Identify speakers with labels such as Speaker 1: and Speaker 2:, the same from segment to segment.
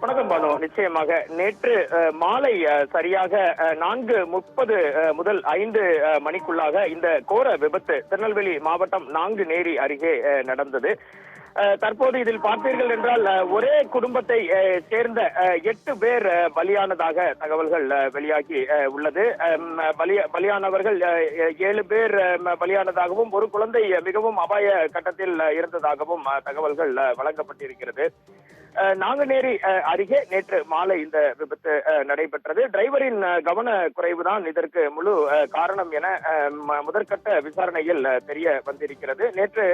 Speaker 1: வணக்கம் பானு. நிச்சயமாக நேற்று மாலை சரியாக 4:30 முதல் 5 மணிக்குள்ளாக இந்த கோர விபத்து திருநெல்வேலி மாவட்டம் நாங்குநேரி அருகே நடந்தது. தற்போது இதில் பார்த்தீர்கள் என்றால் ஒரே குடும்பத்தை சேர்ந்த 8 பேர் பலியானதாக தகவல்கள் வெளியாகி உள்ளது. பலியானவர்கள் 7 பேர் பலியானதாகவும் ஒரு குழந்தை மிகவும் அபாய கட்டத்தில் இருந்ததாகவும் தகவல்கள் வழங்கப்பட்டிருக்கிறது. நாங்குநேரி அருகே நேற்று மாலை இந்த விபத்து நடைபெற்றது. டிரைவரின் கவன குறைவுதான் இதற்கு முழு காரணம் என முதற்கட்ட விசாரணையில் தெரிய வந்திருக்கிறது. நேற்று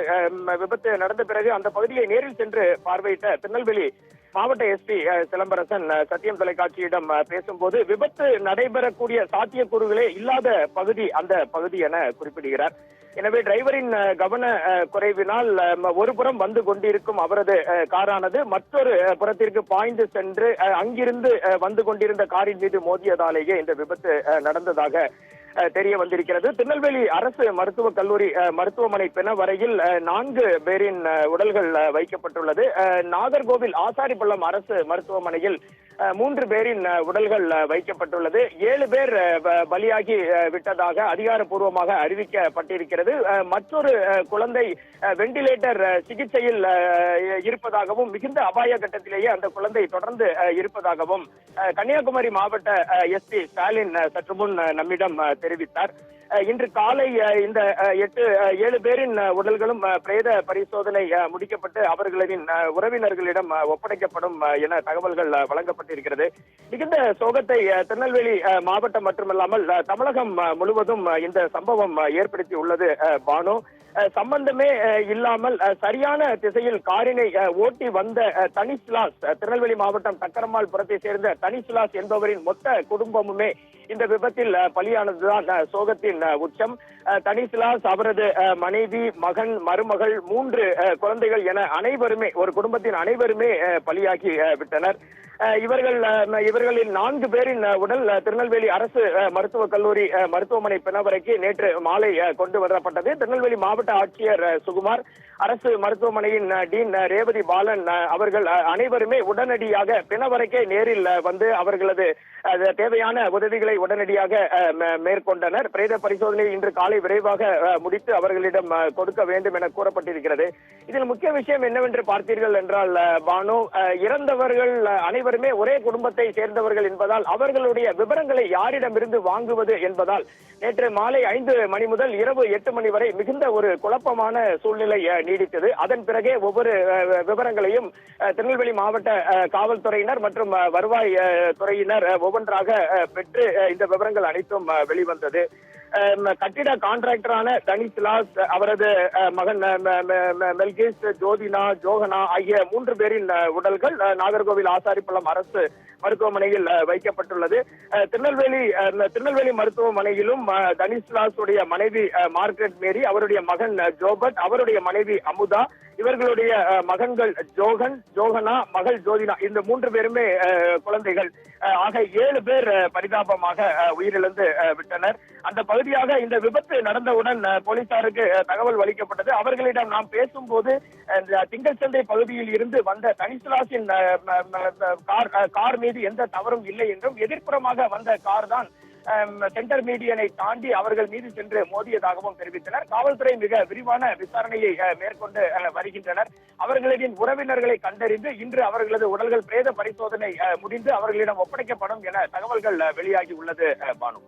Speaker 1: விபத்து நடந்த பிறகு அந்த பகுதியை நேரில் சென்று பார்வையிட்ட திருநெல்வேலி மாவட்ட எஸ்பி சிலம்பரசன் சத்தியம் தொலைக்காட்சியிடம் பேசும்போது விபத்து நடைபெறக்கூடிய சாத்தியக்கூறுகளே இல்லாத பகுதி அந்த பகுதி என குறிப்பிடுகிறார். எனவே டிரைவரின் கவன குறைவினால் ஒரு புறம் வந்து கொண்டிருக்கும் அவரது காரானது மற்றொரு புறத்திற்கு பாய்ந்து சென்று அங்கிருந்து வந்து கொண்டிருந்த காரின் மீது மோதியதாலேயே இந்த விபத்து நடந்ததாக தெரிய வந்திருக்கிறது. திருநெல்வேலி அரசு மருத்துவக் கல்லூரி மருத்துவமனை பிணவரையில் 4 பேரின் உடல்கள் வைக்கப்பட்டுள்ளது. நாகர்கோவில் ஆசாரிப்பள்ளம் அரசு மருத்துவமனையில் 3 பேரின் உடல்கள் வைக்கப்பட்டுள்ளது. 7 பேர் பலியாகி விட்டதாக அதிகாரப்பூர்வமாக அறிவிக்கப்பட்டிருக்கிறது. மற்றொரு குழந்தை வெண்டிலேட்டர் சிகிச்சையில் இருப்பதாகவும் மிகுந்த அபாய கட்டத்திலேயே அந்த குழந்தை தொடர்ந்து இருப்பதாகவும் கன்னியாகுமரி மாவட்ட எஸ்பி ஸ்டாலின் சற்று முன் நம்மிடம் தெரிவித்தார். இன்று காலை இந்த 7 பேரின் உடல்களும் பிரேத பரிசோதனை முடிக்கப்பட்டு அவர்களின் உறவினர்களிடம் ஒப்படைக்கப்படும் என தகவல்கள் வழங்கப்பட்டிருக்கிறது. மிகுந்த சோகத்தை திருநெல்வேலி மாவட்டம் மட்டுமல்லாமல் தமிழகம் முழுவதும் இந்த சம்பவம் ஏற்படுத்தி உள்ளது பானு. சம்பந்தமே இல்லாமல் சரியான திசையில் காரினை ஓட்டி வந்த தனிசுலாஸ், திருநெல்வேலி மாவட்டம் தக்கரமால் புறத்தை சேர்ந்த தனிசுலாஸ் என்பவரின் மொத்த குடும்பமுமே இந்த விபத்தில் பலியானதுதான் சோகத்தின் உச்சம். தனிசுலாஸ், அவரது மனைவி, மகன், மருமகள், 3 குழந்தைகள் என அனைவருமே, ஒரு குடும்பத்தின் அனைவருமே பலியாகி விட்டனர். இவர்களில் 4 பேரின் உடல் திருநெல்வேலி அரசு மருத்துவக் கல்லூரி மருத்துவமனை பிணவரைக்கு நேற்று மாலை கொண்டு வரப்பட்டது. திருநெல்வேலி மாவட்ட ஆட்சியர் சுகுமார், அரசு மருத்துவமனையின் டீன் ரேவதி பாலன் அவர்கள் அனைவருமே உடனடியாக பிணவரைக்கே நேரில் வந்து அவர்களது தேவையான உதவிகளை உடனடியாக மேற்கொண்டனர். பிரேத பரிசோதனை இன்று காலை விரைவாக முடித்து அவர்களிடம் கொடுக்க வேண்டும் என கூறப்பட்டிருக்கிறது. இதில் முக்கிய விஷயம் என்னவென்று பார்த்தீர்கள் என்றால் பானு, இறந்தவர்கள் அனைவருமே ஒரே குடும்பத்தை சேர்ந்தவர்கள் என்பதால் அவர்களுடைய விவரங்களை யாரிடமிருந்து வாங்குவது என்பதால் நேற்று மாலை 5 மணி முதல் இரவு 8 மணி வரை மிகுந்த ஒரு குழப்பமான சூழ்நிலை நீடித்தது. அதன் பிறகே ஒவ்வொரு விவரங்களையும் திருநெல்வேலி மாவட்ட காவல்துறையினர் மற்றும் வருவாய் துறையினர் ஒவ்வொன்றாக பெற்று இந்த விவரங்கள் அனைத்தும் வெளிவந்தது. கட்டிட கான்ட்ராக்டரான தனிசுலாஸ், அவரது மகன் மெல்கிஸ், ஜோதினா, ஜோகனா ஆகிய 3 பேரின் உடல்கள் நாகர்கோவில் ஆசாரிப்பள்ளம் அரசு மருத்துவமனையில் வைக்கப்பட்டுள்ளது. திருநெல்வேலி மருத்துவமனையிலும் தனிசுலாஸ் உடைய மனைவி மார்கரெட் மேரி, அவருடைய மகன் ஜோபட், அவருடைய மனைவி அமுதா, இவர்களுடைய மகன்கள் ஜோகன், ஜோகனா, மகள் ஜோதினா, இந்த 3 பேருமே குழந்தைகள் ஆக 7 பேர் பரிதாபமாக உயிரிழந்து விட்டனர். அந்த பகுதியாக இந்த விபத்து நடந்தவுடன் போலீசாருக்கு தகவல் அளிக்கப்பட்டது. அவர்களிடம் நாம் பேசும்போது திங்கள் சந்தை பகுதியில் இருந்து வந்த தனிசுலாசின் கார் மீது எந்த தவறும் இல்லை என்றும் எதிர்ப்புறமாக வந்த கார் தான் சென்டர் மீடியனை தாண்டி அவர்கள் மீது சென்று மோதியதாகவும் தெரிவித்தனர். காவல்துறை மிக விரிவான விசாரணையை மேற்கொண்டு வருகின்றனர். அவர்களின் உறவினர்களை கண்டறிந்து இன்று அவர்களது உடல்கள் பிரேத பரிசோதனை முடிந்து அவர்களிடம் ஒப்படைக்கப்படும் என தகவல்கள் வெளியாகி உள்ளது பானு.